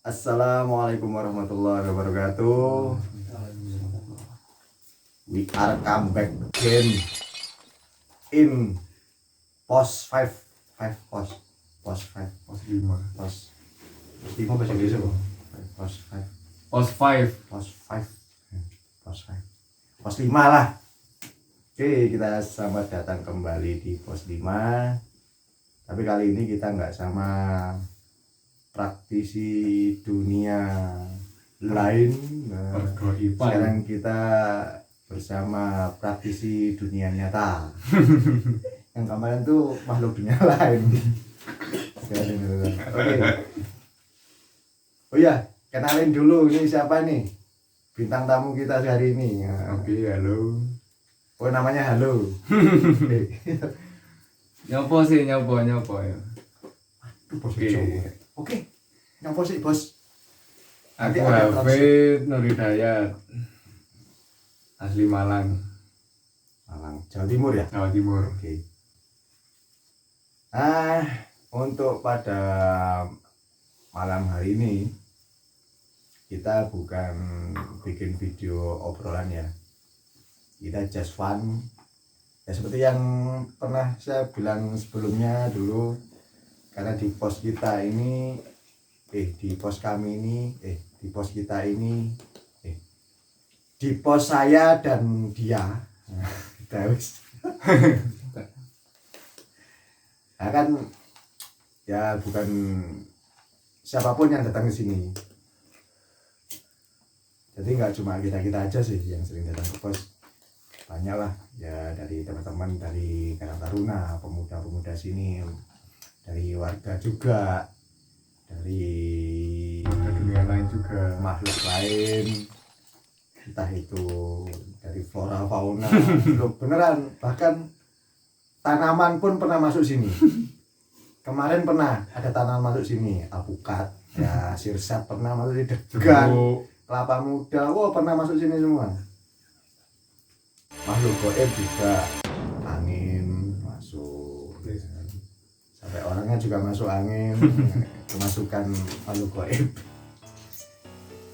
Assalamualaikum warahmatullahi wabarakatuh. We are come back again in post 5 post 5 Pos 5 post 5 bahasa Inggris apa? Post 5 Pos 5 post 5 post 5 post 5 lah. Oke, kita selamat datang kembali di pos 5. Tapi kali ini kita nggak sama praktisi dunia lain. Sekarang kita bersama praktisi dunia nyata. Yang kemarin tuh makhluk dunia lain. Oke. Oh iya, kenalin dulu ini siapa nih bintang tamu kita hari ini. Oke, halo. Oh, namanya Halo. Nyopo ya. Aduh, bos Jawa. Oke. Nyapa sih, Bos? Aku Hafid Nur Hidayat, asli Malang, Jawa Timur ya? Jawa Timur. Oke. Untuk pada malam hari ini kita bukan bikin video obrolan ya. Kita just fun. Ya seperti yang pernah saya bilang sebelumnya dulu, karena di pos kita ini di pos kami ini di pos kita ini di pos saya dan dia kita wis nah, kan ya bukan siapapun yang datang ke sini, jadi nggak cuma kita aja sih yang sering datang ke pos, banyak lah ya, dari teman-teman dari Karang Taruna, pemuda-pemuda sini, dari warga juga, dari dunia lain juga, makhluk lain, entah itu dari flora fauna. Loh, beneran, bahkan tanaman pun pernah masuk sini. Kemarin pernah ada tanaman masuk sini, alpukat ya, sirsat pernah masuk di degan, kelapa muda, pernah masuk sini semua. Makhluk goib juga, angin masuk, sampai orangnya juga masuk angin. Kemasukan makhluk goib.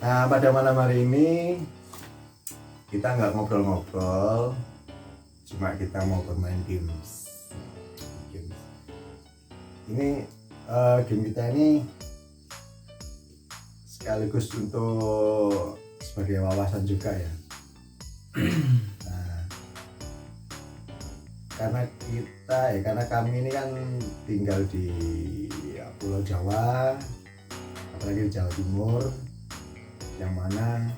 Nah, pada malam hari ini kita nggak ngobrol-ngobrol, cuma kita mau bermain games. Ini game kita ini sekaligus untuk sebagai wawasan juga ya. Nah, karena kami ini kan tinggal di Pulau Jawa, apalagi di Jawa Timur, yang mana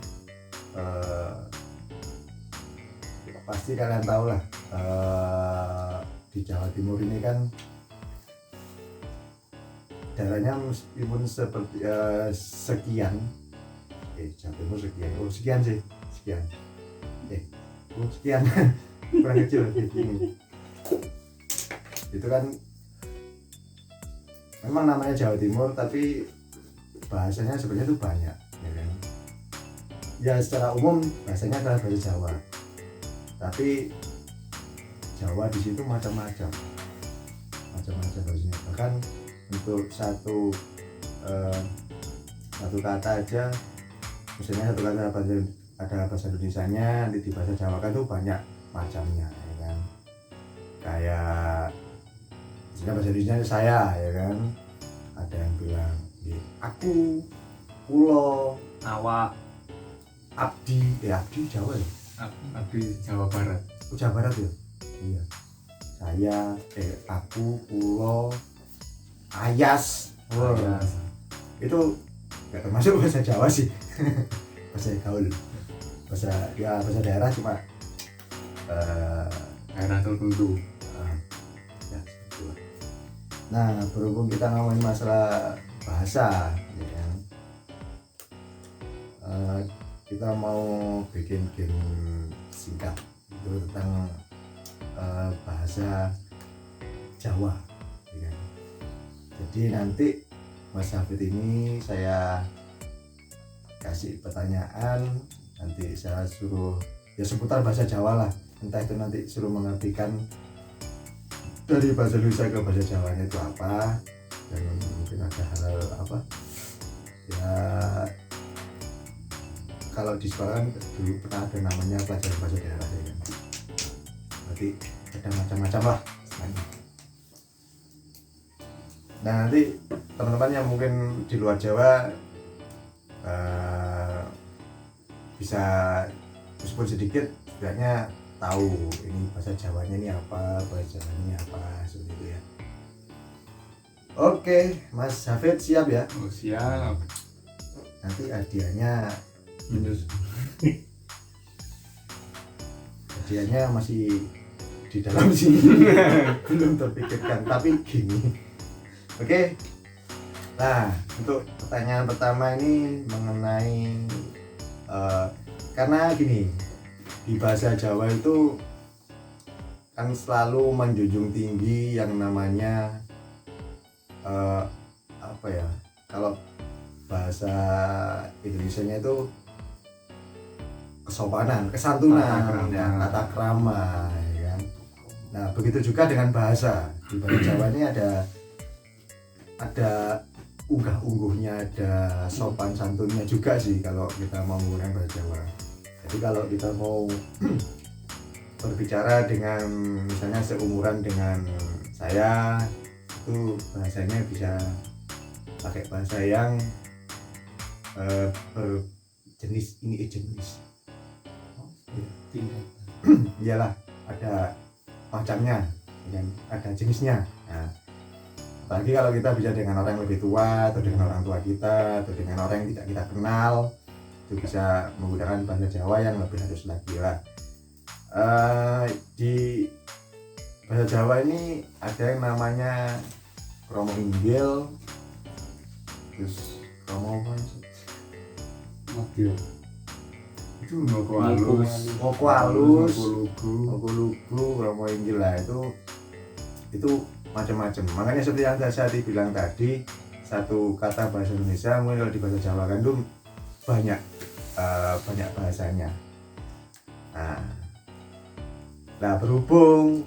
pasti kalian tahu lah, di Jawa Timur ini kan daerahnya meskipun seperti sekian, Jawa Timur sekian kurang kecil ini. Itu kan memang namanya Jawa Timur, tapi bahasanya sebenarnya itu banyak ya kan? Ya secara umum bahasanya adalah bahasa Jawa, tapi Jawa di situ macam-macam bahasanya. Bahkan untuk satu kata aja, misalnya satu kata ada bahasa Indonesianya, di bahasa Jawa kan itu banyak macamnya ya kan. Kayak misalnya bahasa Indonesia saya ya kan, ada yang bilang aku, pulo, awak, abdi Jawa ya? Abdi Jawa Barat. Jawa Barat ya? Iya. Saya, aku, pulo, ayas. Itu gak termasuk bahasa Jawa sih. Bahasa gaul. Bahasa daerah, cuma daerah tertentu. Ya, gitu. Nah, berhubung kita ngomongin masalah bahasa ya kan, kita mau bikin game singkat itu tentang bahasa Jawa ya kan? Jadi nanti Mas Hafid ini saya kasih pertanyaan, nanti saya suruh ya seputar bahasa Jawa lah, entah itu nanti suruh mengartikan dari bahasa Indonesia ke bahasa Jawanya itu apa, dan mungkin ada hal apa ya kalau di sekolah kan dulu pernah ada namanya pelajaran bahasa daerah ya kan. Berarti ada macam-macam lah istilahnya. Nah nanti teman-teman yang mungkin di luar Jawa bisa meskipun sedikit setidaknya tahu ini bahasa Jawanya ini apa, bahasa Jawanya ini apa, seperti itu ya. Oke, Mas Hafid siap ya? Oh, siap. Nanti hadiahnya masih di dalam sini belum terpikirkan, tapi gini. Oke. Nah, untuk pertanyaan pertama ini mengenai karena gini, di bahasa Jawa itu kan selalu menjunjung tinggi yang namanya apa ya, kalau bahasa Indonesianya itu kesopanan, kesantunan, tata krama ya kan. Nah begitu juga dengan bahasa. Di bahasa Jawa ini ada unggah-ungguhnya, ada sopan santunnya juga sih kalau kita mau menggunakan bahasa Jawa. Jadi kalau kita mau berbicara dengan misalnya seumuran dengan saya, itu bahasanya bisa pakai bahasa yang berjenis ini jenis. Iyalah, ada macamnya, dan ada jenisnya. Nah, apalagi kalau kita bisa dengan orang yang lebih tua atau dengan orang tua kita atau dengan orang yang tidak kita kenal, itu bisa menggunakan bahasa Jawa yang lebih halus lagi lah. Di bahasa Jawa ini ada yang namanya kromo inggil, terus kromo apa sih? Itu ngoko halus, ngoko halus, ngoko lugu, kromo inggil lah, itu macam-macam. Makanya seperti yang saya bilang tadi, satu kata bahasa Indonesia mungkin kalau di bahasa Jawa kan itu banyak bahasanya. Nah berhubung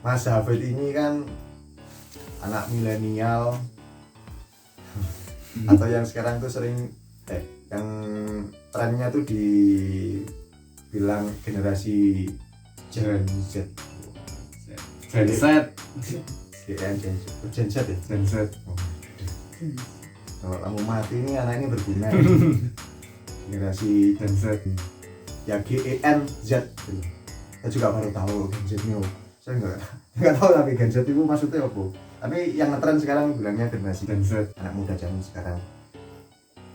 Mas Hafid ini kan anak milenial atau yang sekarang tuh sering yang trennya tuh dibilang generasi Gen Z. Gen Z. Gen Z ya? Gen Z. Kalau kamu mati ini anak ini berguna. Generasi Gen Z. Ya GEN Z. Saya juga baru tahu Gen Z ini. Saya nggak tahu tapi Gen Z itu maksudnya apa. Tapi yang ngetren sekarang bilangnya generasi Gen Z. Anak muda zaman sekarang.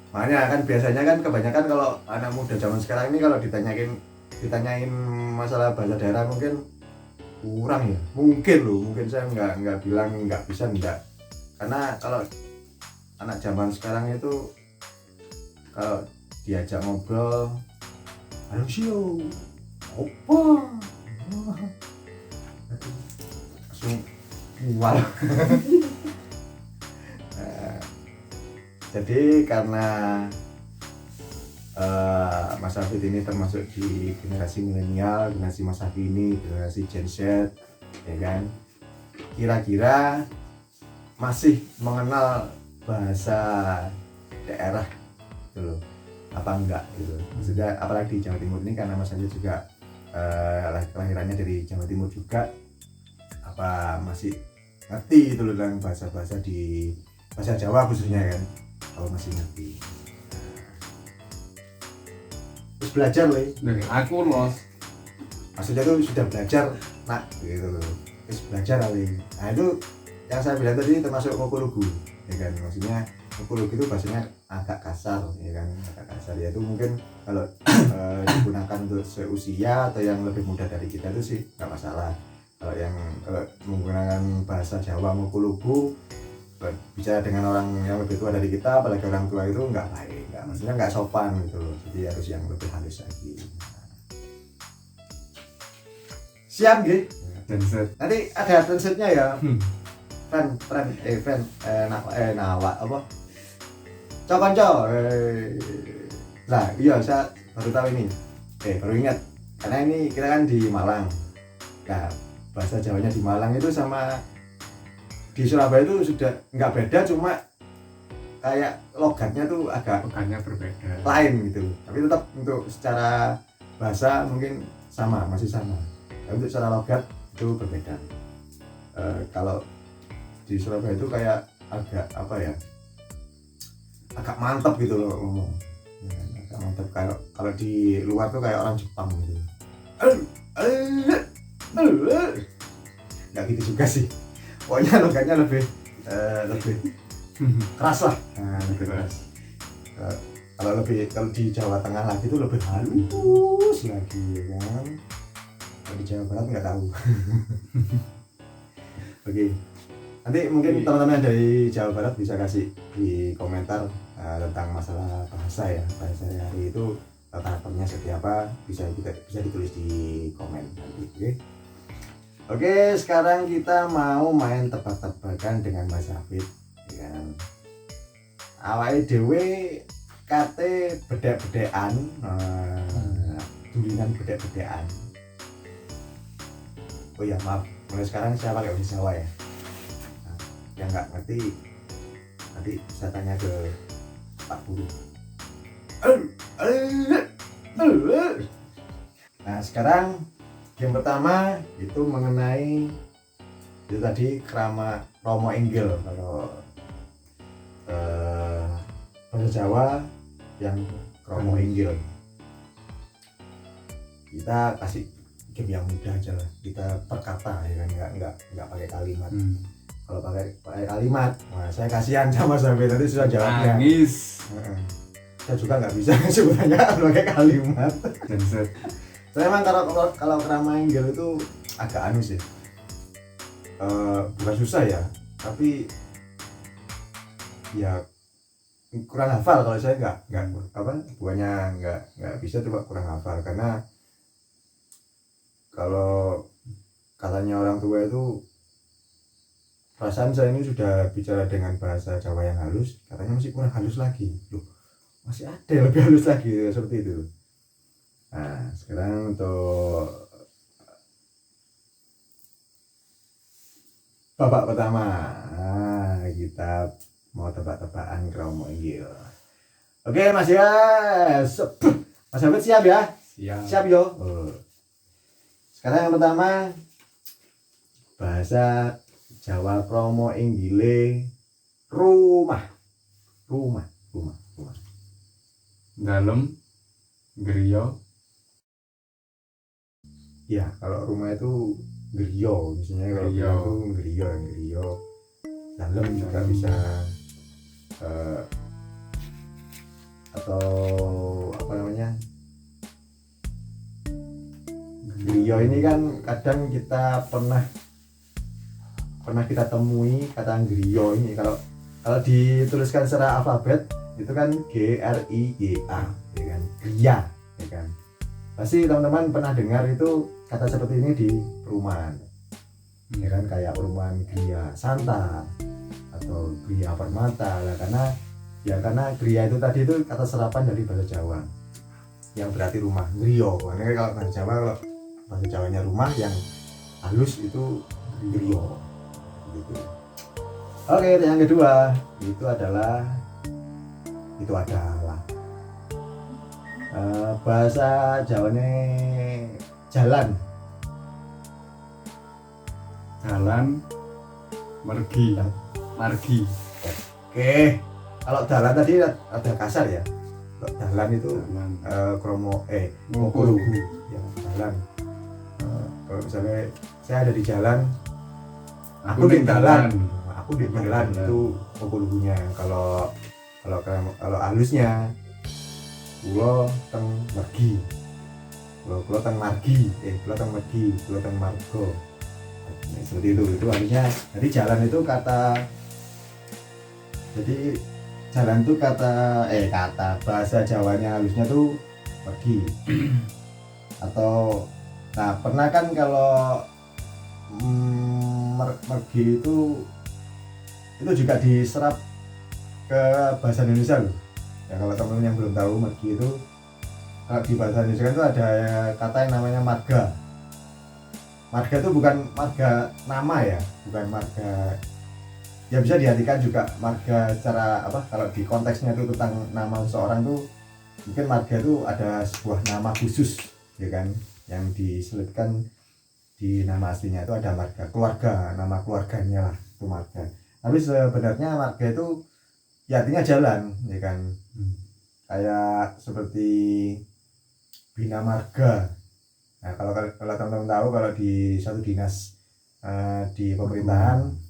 Makanya kan biasanya kan kebanyakan kalau anak muda zaman sekarang ini kalau ditanyain masalah bahasa daerah mungkin kurang ya, mungkin saya nggak bilang nggak bisa, enggak, karena kalau anak zaman sekarang itu kalau diajak ngobrol harus yo apa langsung mual. Jadi karena Mas Hafid ini termasuk di generasi milenial, generasi masa kini, generasi Gen Z, ya kan? Kira-kira masih mengenal bahasa daerah gitu loh, apa enggak gitu? Maksudnya apalagi di Jawa Timur ini karena Mas Hafid juga kelahirannya dari Jawa Timur juga, apa masih ngerti itu loh dengan bahasa-bahasa di bahasa Jawa khususnya kan? Kalau masih ngerti. Terus belajar loh. Aku los. Maksudnya tuh sudah belajar, nak gitu loh. Terus belajar loh. Nah itu yang saya bilang tadi termasuk ngokulugu, ya kan? Maksudnya ngokulugu itu bahasanya agak kasar, ya kan? Agak kasar ya itu mungkin kalau digunakan untuk seusia atau yang lebih muda dari kita itu sih nggak masalah. Kalau menggunakan bahasa Jawa ngokulugu, bicara dengan orang yang lebih tua dari kita, apalagi orang tua itu nggak baik, maksudnya nggak sopan gitu loh. Jadi harus yang lebih halus lagi. Siap gitu? Gen Z. Nanti ada translate-nya ya. Nawak apa? Cokonco. Nah iya saya baru tahu ini. Baru ingat. Karena ini kita kan di Malang. Nah bahasa Jawanya di Malang itu sama di Surabaya itu sudah nggak beda, cuma kayak logatnya tuh agak Bukannya berbeda. lain gitu, tapi tetap untuk secara bahasa mungkin sama, masih sama, tapi untuk secara logat itu berbeda. Kalau di Surabaya itu kayak agak apa ya, agak mantap gitu loh ngomong. Ya, agak mantap. Kalau di luar tuh kayak orang Jepang gitu. Nggak gitu juga sih, pokoknya logatnya lebih keras lah. Nah, lebih keras. Kalau di Jawa Tengah lagi itu lebih halus lagi ya kan. Kalau di Jawa Barat nggak tahu. Oke, nanti mungkin teman-teman dari Jawa Barat bisa kasih di komentar tentang masalah bahasa ya, bahasa hari itu tata-tatanya seperti apa, bisa ditulis di komen nanti. Oke, sekarang kita mau main tebak-tebakan dengan Mas Hafid ya kan. Awake dhewe kate bedek-bedekan, dulinan bedek-bedekan. Oh ya maaf, mulai sekarang saya pakai bahasa Jawa ya. Nah, yang nggak ngerti nanti saya tanya ke Pak Guru. Nah sekarang game pertama itu mengenai itu tadi Krama Romo Inggil. Kalau bahasa Jawa yang Romo Inggil. Kita kasih game yang mudah aja lah, kita perkata ya kan, nggak pakai kalimat. Kalau pakai kalimat, nah saya kasihan sama sampai nanti susah jawabnya. Nangis. Saya juga nggak bisa sebenarnya pakai kalimat. Genset. Saya emang kalau Krama Inggil itu agak anu sih, bukan susah ya, tapi ya kurang hafal. Kalau saya nggak apa, bukannya nggak bisa, coba kurang hafal. Karena kalau katanya orang tua itu, perasaan saya ini sudah bicara dengan bahasa Jawa yang halus, katanya masih kurang halus lagi. Loh, masih ada yang lebih halus lagi, seperti itu. Nah sekarang untuk babak pertama, kita mau tebak-tebakan Romo Inggil. Oke Mas ya, Mas Hafid siap ya? Siap yo. Sekarang yang pertama, bahasa Jawa Romo Inggile rumah. Dalam griya. Ya kalau rumah itu griyo, misalnya kalau Griyo. itu griyo. Dalam juga bisa, atau apa namanya, griyo ini kan kadang kita pernah kita temui kata griyo ini. Kalau dituliskan secara alfabet itu kan GRIYA ya kan, griya ya kan. Pasti teman-teman pernah dengar itu kata seperti ini di perumahan ya kan, kayak perumahan Gria Santa atau Gria Permata lah. Karena Gria itu tadi itu kata serapan dari bahasa Jawa yang berarti rumah, griyo. Karena kalau bahasa Jawa, kalau bahasa Jawanya rumah yang halus itu griyo gitu. Oke, yang kedua itu adalah bahasa Jawanya jalan. Margi. Oke, kalau jalan tadi ada kasar ya. Kalau jalan itu mokolugu ya, jalan. Kalau misalnya saya ada di jalan, aku di jalan itu mokolugunya. Kalau halusnya kulo teng margi, kulo teng margo. Nah, seperti itu artinya. Jadi jalan itu kata bahasa Jawanya halusnya tuh pergi. Atau nah pernah kan kalau mergi itu juga diserap ke bahasa Indonesia loh ya. Kalau teman-teman yang belum tahu, mergi itu kalau di bahasa Indonesia itu ada kata yang namanya marga. Marga itu bukan marga nama ya, bukan marga ya bisa diartikan juga marga secara apa, kalau di konteksnya itu tentang nama seseorang tuh mungkin marga itu ada sebuah nama khusus ya kan, yang diselipkan di nama aslinya itu ada marga keluarga, nama keluarganya lah itu marga. Tapi sebenarnya marga itu ya artinya jalan ya kan. Kayak seperti bina marga. Nah kalau teman-teman tahu, kalau di satu dinas di pemerintahan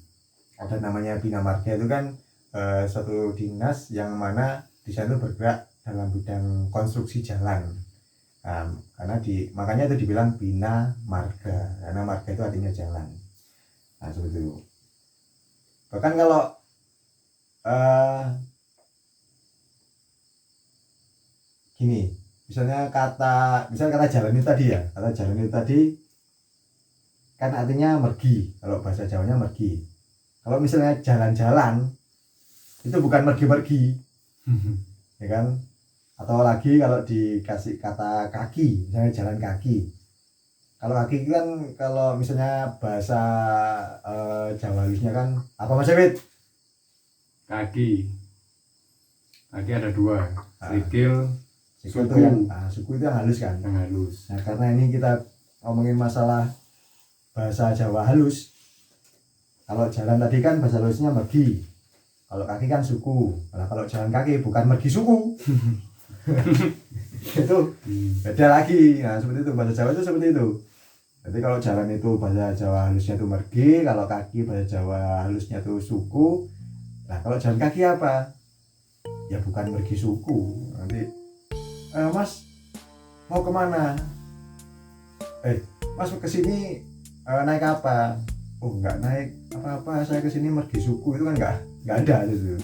ada namanya bina marga, itu kan satu dinas yang mana di sana bergerak dalam bidang konstruksi jalan. Karena makanya itu dibilang bina marga, karena marga itu artinya jalan. Nah seperti itu. Bahkan kalau gini, misalnya kata jalan itu tadi ya, kata jalan itu tadi kan artinya mergi, kalau bahasa Jawanya mergi. Kalau misalnya jalan-jalan itu bukan mergi-mergi ya kan. Atau lagi kalau dikasih kata kaki, misalnya jalan kaki. Kalau kaki kan, kalau misalnya bahasa Jawa halusnya kan apa Mas Ewit? Kaki ada 2, sikil, Suku itu suku itu yang halus kan. yang halus. Nah karena ini kita ngomongin masalah bahasa Jawa halus. Kalau jalan tadi kan bahasa halusnya mergi, kalau kaki kan suku. Nah kalau jalan kaki bukan mergi suku itu beda lagi. Nah seperti itu, bahasa Jawa itu seperti itu. Jadi kalau jalan itu bahasa Jawa halusnya itu mergi, kalau kaki bahasa Jawa halusnya itu suku. Nah kalau jalan kaki apa? Ya bukan mergi suku. Nanti Mas mau kemana? Mas kesini naik apa? Oh nggak naik apa-apa, saya kesini mergi suku. Itu kan nggak ada gitu.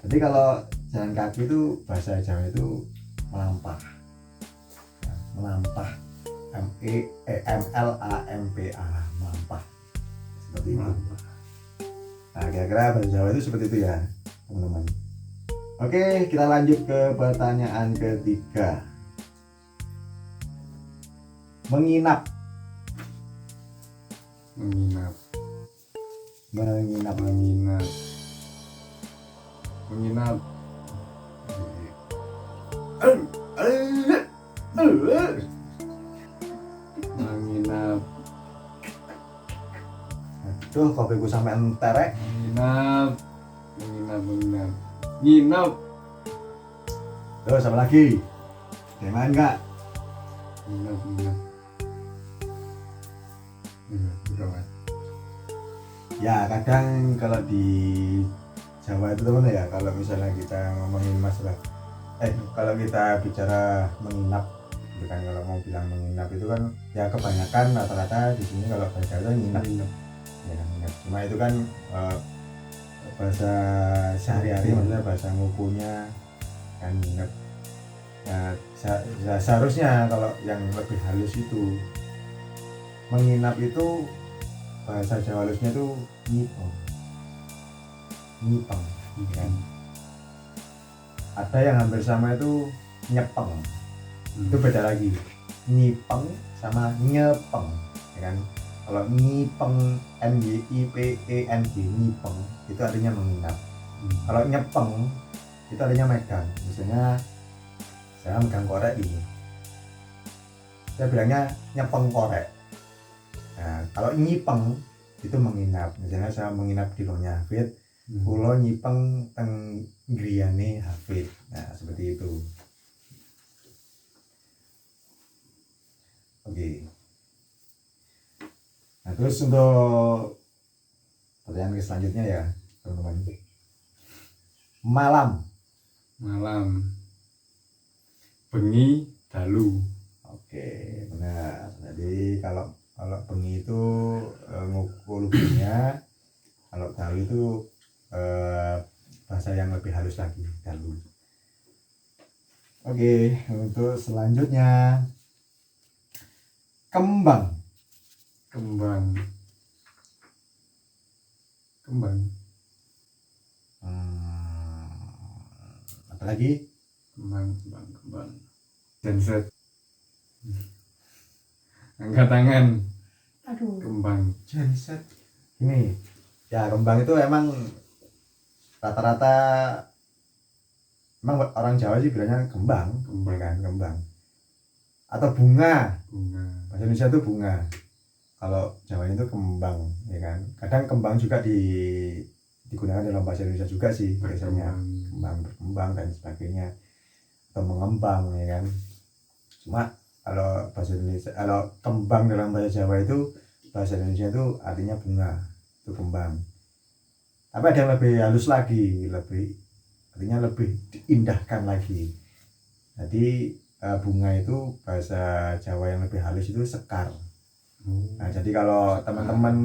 Jadi kalau jalan kaki itu bahasa Jawa itu melampah, melampah, MLAMPA, melampah, seperti itu. Nah kira-kira bahasa Jawa itu seperti itu ya teman-teman. Oke, kita lanjut ke pertanyaan ketiga. Menginap. Aduh, kopiku sampai enterek. Nginap. Terus apa lagi? Gimana enggak? Nginap. Ya kadang kalau di Jawa itu teman ya, kalau misalnya kita ngomongin masalah kalau kita bicara menginap gitu kan, kalau mau bilang menginap itu kan ya kebanyakan rata-rata di sini kalau bahasa Jawa nginap ya kan, nginap. Cuma itu kan bahasa sehari-hari, maksudnya bahasa ngukunya kan nginep. Seharusnya kalau yang lebih halus itu menginap itu bahasa Jawa halusnya itu nyipeng kan. Ada yang hampir sama itu nyepeng, itu beda lagi. Nyipeng sama nyepeng ya kan. Kalau nyipeng, NYIPENG, nyipeng itu artinya menginap. Kalau nyepeng itu artinya megang. Misalnya saya megang korek ini, saya bilangnya nyepeng korek. Nah, kalau nyipeng itu menginap. Misalnya saya menginap di rumahnya Hafid, kulo nyipeng teng griyane Hafid. Nah, seperti itu. Oke. Nah, terus untuk pertanyaan selanjutnya ya, teman-teman. Malam. Bengi, dalu. Oke, benar. Jadi kalau bengi itu ngukul bunyinya, kalau dalu itu bahasa yang lebih halus lagi, dalu. Oke, untuk selanjutnya kembang. Apa lagi? Kembang. Genset. Angkat tangan. Aduh. Kembang. Genset. Ini ya, kembang itu emang rata-rata emang orang Jawa sih bilangnya kembang, Kembang. ya kan, kembang atau bunga. Bunga. Bahasa Indonesia itu bunga, kalau Jawa itu kembang, ya kan. Kadang kembang juga digunakan dalam bahasa Indonesia juga sih biasanya, kembang, berkembang dan sebagainya, atau mengembang, ya kan. Cuma kalau bahasa Indonesia, kalau kembang dalam bahasa Jawa itu, bahasa Indonesia itu artinya bunga, itu kembang. Tapi ada yang lebih halus lagi, artinya lebih diindahkan lagi. Jadi bunga itu bahasa Jawa yang lebih halus itu sekar. Nah, jadi kalau teman-teman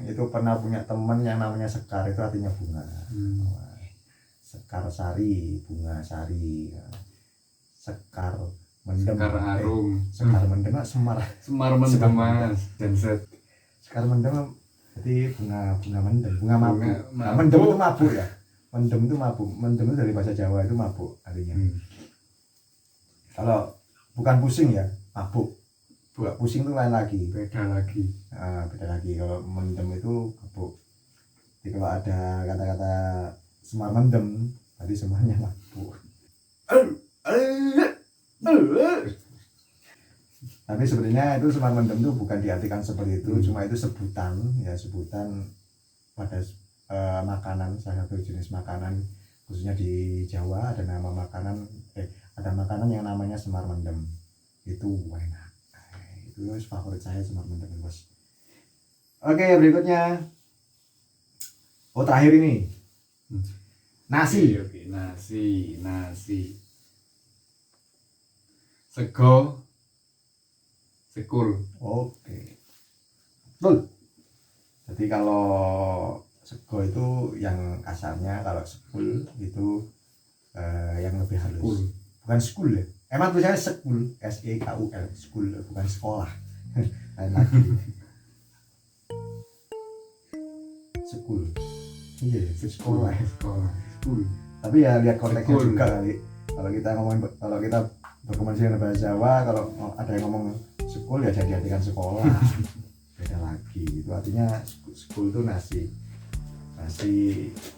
itu pernah punya teman yang namanya Sekar, itu artinya bunga. Sekar sari, bunga sari. Sekar mendem. Sekar arum. Sekar mendem, semar. Semar mendem Mas. Genset. Sekar mendem jadi bunga mendem, bunga mabuk. Bunga Nah, mabuk. mendem itu mabuk ya. Mendem itu mabuk. Mendem itu dari bahasa Jawa itu mabuk artinya. Kalau bukan pusing ya, mabuk. Bukan pusing itu lain lagi. Beda lagi. Beda lagi. Kalau mendem itu mabuk. Jadi kalau ada kata-kata semar mendem, berarti semuanya mabuk. Tapi sebenarnya itu semar mendem itu bukan diartikan seperti itu, cuma itu sebutan pada makanan, salah satu jenis makanan khususnya di Jawa ada nama makanan, ada makanan yang namanya semar mendem. Itu enak. Itu favorit saya semar mendem, bos. Oke, berikutnya. Oh, terakhir ini. Nasi. Oke. Nasi. Sego. Sekul. Oke. Betul. Jadi kalau sego itu yang kasarnya, kalau sekul itu yang lebih halus. Sekul. Bukan sekul ya. Emang tulisannya sekul, SEKUL, sekul, bukan sekolah. Lain lagi. Sekul. Iya, sekolah. Sekul. Tapi ya lihat konteksnya Sekul. juga kali. Kalau kita berkomunikasi dengan bahasa Jawa, kalau ada yang ngomong sekul ya jadi artikan sekolah. Beda lagi. Itu artinya sekul itu nasi,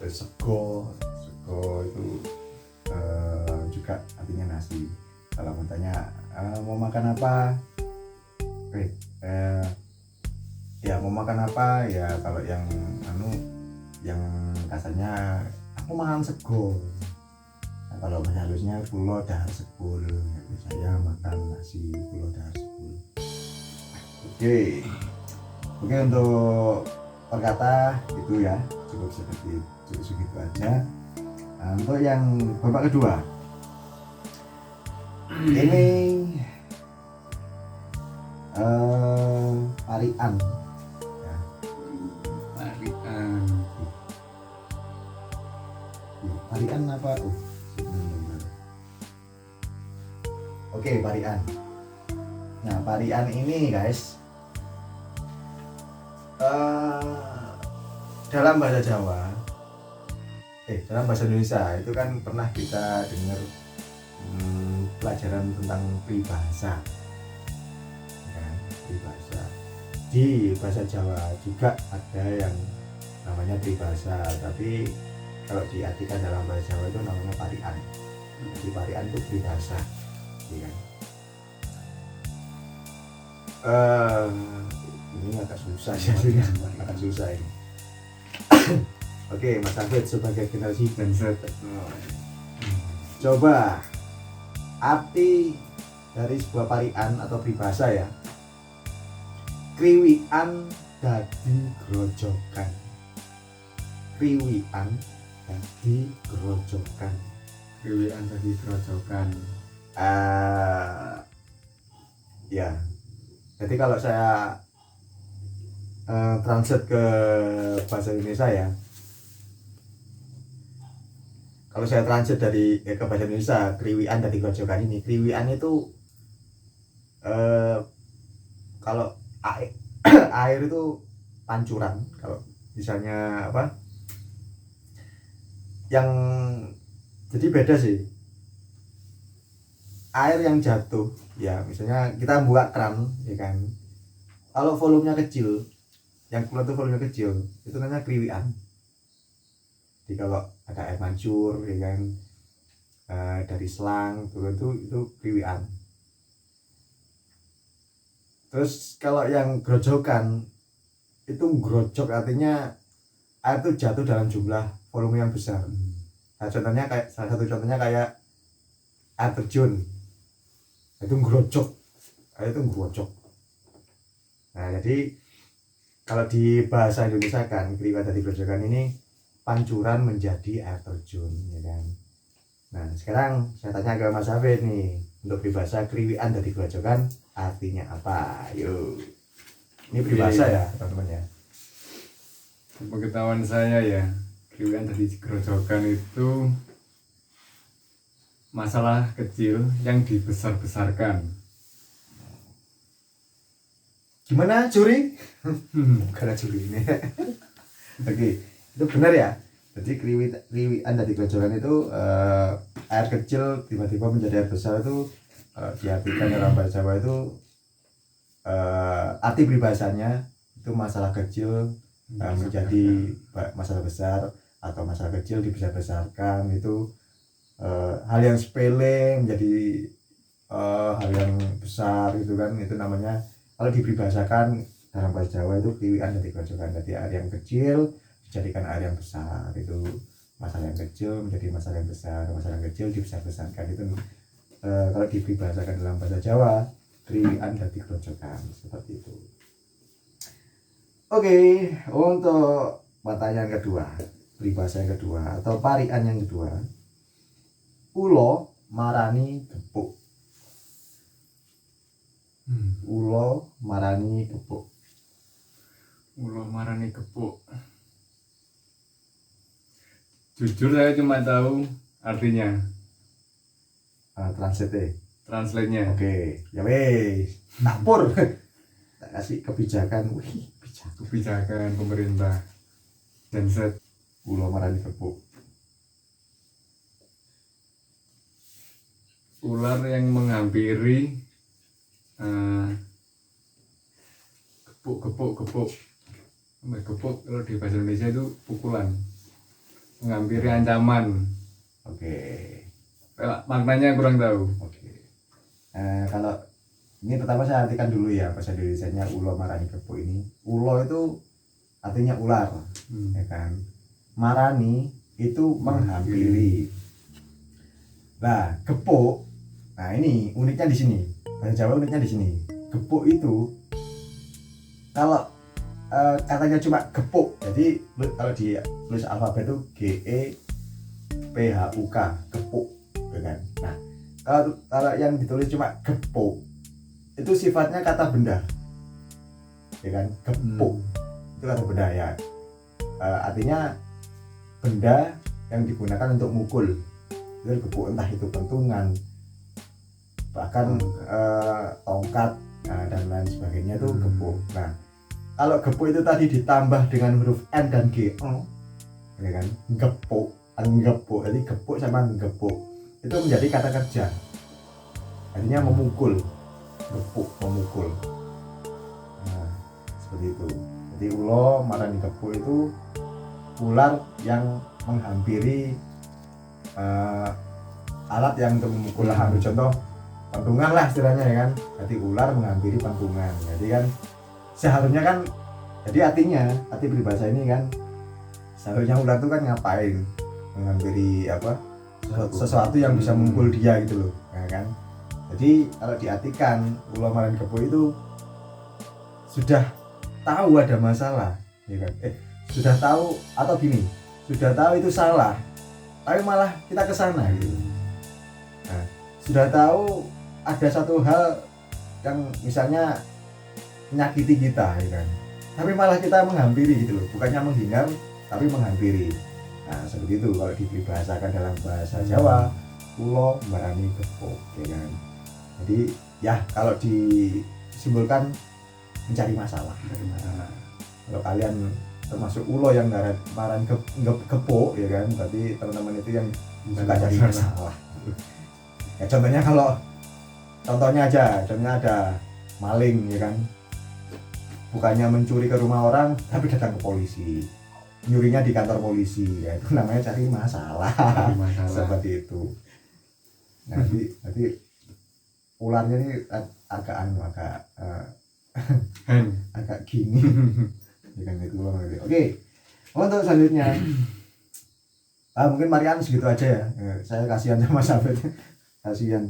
sego itu juga artinya nasi. Kalau mau tanya mau makan apa, ya mau makan apa ya, kalau yang kasarnya aku makan sego. Nah, kalau bahasa halusnya kulo dahar sekul, jadi saya makan nasi kulo dahar sekul. Oke, untuk perkata itu ya cukup segitu aja. Nah, untuk yang babak kedua ini parian ya. Parian apa? Oke, parian. Nah, parian ini guys, dalam bahasa Jawa, dalam bahasa Indonesia itu kan pernah kita dengar pelajaran tentang peribahasa, ya, peribahasa. Di bahasa Jawa juga ada yang namanya peribahasa, tapi kalau diartikan dalam bahasa Jawa itu namanya parian. Jadi parian itu peribahasa, ya kan? Ini agak susah sih, agak susah ini. Oke, Mas Afid sebagai generasi Genset. coba arti dari sebuah parian atau peribahasa ya. Kriwian dadi grojokan. Kriwian dadi grojokan. Kriwian dadi grojokan. Ya. Jadi kalau saya translate ke bahasa Indonesia ya. Kalau saya translate dari ke bahasa Indonesia, kriwian dadi grojokan ini. Kriwian itu kalau air itu pancuran. Kalau misalnya apa? Yang jadi beda sih. Air yang jatuh ya, misalnya kita buka keran ya kan. Kalau volumenya kecil, yang keluar tuh volumenya kecil, itu namanya kriwian. Jadi kalau ada air mancur ya kan, dari selang turun itu kriwian. Terus kalau yang grojokan itu grojok, artinya air itu jatuh dalam jumlah volume yang besar. Nah, contohnya kayak salah satu contohnya kayak air terjun, itu grojok, air itu grojok. Nah, jadi kalau di bahasa Indonesia kan kriwian dari grojokan ini pancuran menjadi air terjun, ya kan. Nah, sekarang saya tanya ke Mas Hafid nih, untuk peribahasa kriwian dari grojokan artinya apa? Yuk, ini peribahasa ya teman-teman ya. Pengetahuan saya ya, kriwian dari grojokan itu masalah kecil yang dibesar-besarkan. Gimana curi? Bukan curi ini. Oke, itu benar ya. Jadi kriwian dari grojokan itu air kecil tiba-tiba menjadi air besar itu diartikan dalam bahasa Jawa itu arti peribahasanya itu masalah kecil menjadi masalah besar, atau masalah kecil dibesar-besarkan. Itu hal yang sepele menjadi hal yang besar gitu kan. Itu namanya kalau diperbahasakan dalam bahasa Jawa itu kriwian dari grojokan. Jadi air yang kecil dijadikan air yang besar, itu masalah yang kecil menjadi masalah yang besar, masalah yang kecil dibesar-besarkan. Itu kalau diperbahasakan dalam bahasa Jawa kriwian dari grojokan, seperti itu. Oke, untuk pertanyaan kedua, peribahasa yang kedua atau parian yang kedua, ulo marani gepuk. Ulo marani gepuk. Ulo marani gepuk. Jujur saya cuma tahu artinya. Translate-nya. Oke, ya wes, napur. Tak kasih kebijakan, Kebijakan pemerintah. Dan set ulo marani gepuk. Ular yang menghampiri gepuk. Gepuk kalau di bahasa Indonesia itu pukulan, menghampiri ancaman. Oke. Maknanya kurang tahu. Oke. Kalau ini pertama saya artikan dulu ya bahasa Indonesianya ulo marani gepuk ini. Ulo itu artinya ular, ya kan. Marani itu menghampiri. Nah, gepuk. Nah, ini uniknya di sini. Bahasa Jawa uniknya di sini. Gepuk itu kalau katanya cuma gepuk. Jadi kalau di tulis alfabet itu GEPHUK, gepuk, ya kan. Nah, kalau yang ditulis cuma gepuk itu sifatnya kata benda, ya kan. Gepuk itu kata benda ya, artinya benda yang digunakan untuk mukul. Itu gepuk, entah itu pentungan, bahkan tongkat, dan lain sebagainya itu gepuk. Nah, kalau gepuk itu tadi ditambah dengan huruf N dan G, ya kan, gepuk, jadi gepuk sama gepuk itu menjadi kata kerja, artinya memukul. Gepuk, memukul. Nah, seperti itu. Jadi ulo marani gepuk itu ular yang menghampiri alat yang untuk memukul. Ambil contoh pentungan lah istilahnya, ya kan. Jadi ular menghampiri pentungan. Jadi kan seharusnya kan, jadi arti peribahasa ini kan seharusnya ular itu kan ngapain, menghampiri apa, sesuatu yang bisa memukul dia gitu loh, ya kan. Jadi kalau diartikan ulo marani gepuk itu sudah tahu ada masalah, ya kan. Sudah tahu, atau gini, sudah tahu itu salah, tapi malah kita ke sana gitu. Nah, sudah tahu ada satu hal yang misalnya menyakiti kita, ya kan, tapi malah kita menghampiri gitu loh, bukannya menghindar tapi menghampiri. Nah, seperti itu kalau dibahasakan dalam bahasa Jawa, ulo marani gepuk, ya kan. Jadi ya kalau disimpulkan mencari masalah. Kalau kalian termasuk ulo yang marani gepuk, ya kan, berarti teman-teman itu yang suka cari masalah. Ya contohnya ada maling, ya kan, bukannya mencuri ke rumah orang tapi datang ke polisi, nyurinya di kantor polisi, ya itu namanya cari masalah. Cari masalah. Seperti itu. Nanti ularnya ini agak agak gini. Ya kan itu ular. Oke. Untuk selanjutnya, mungkin Marian segitu aja ya. Saya kasihan sama sahabatnya, kasihan.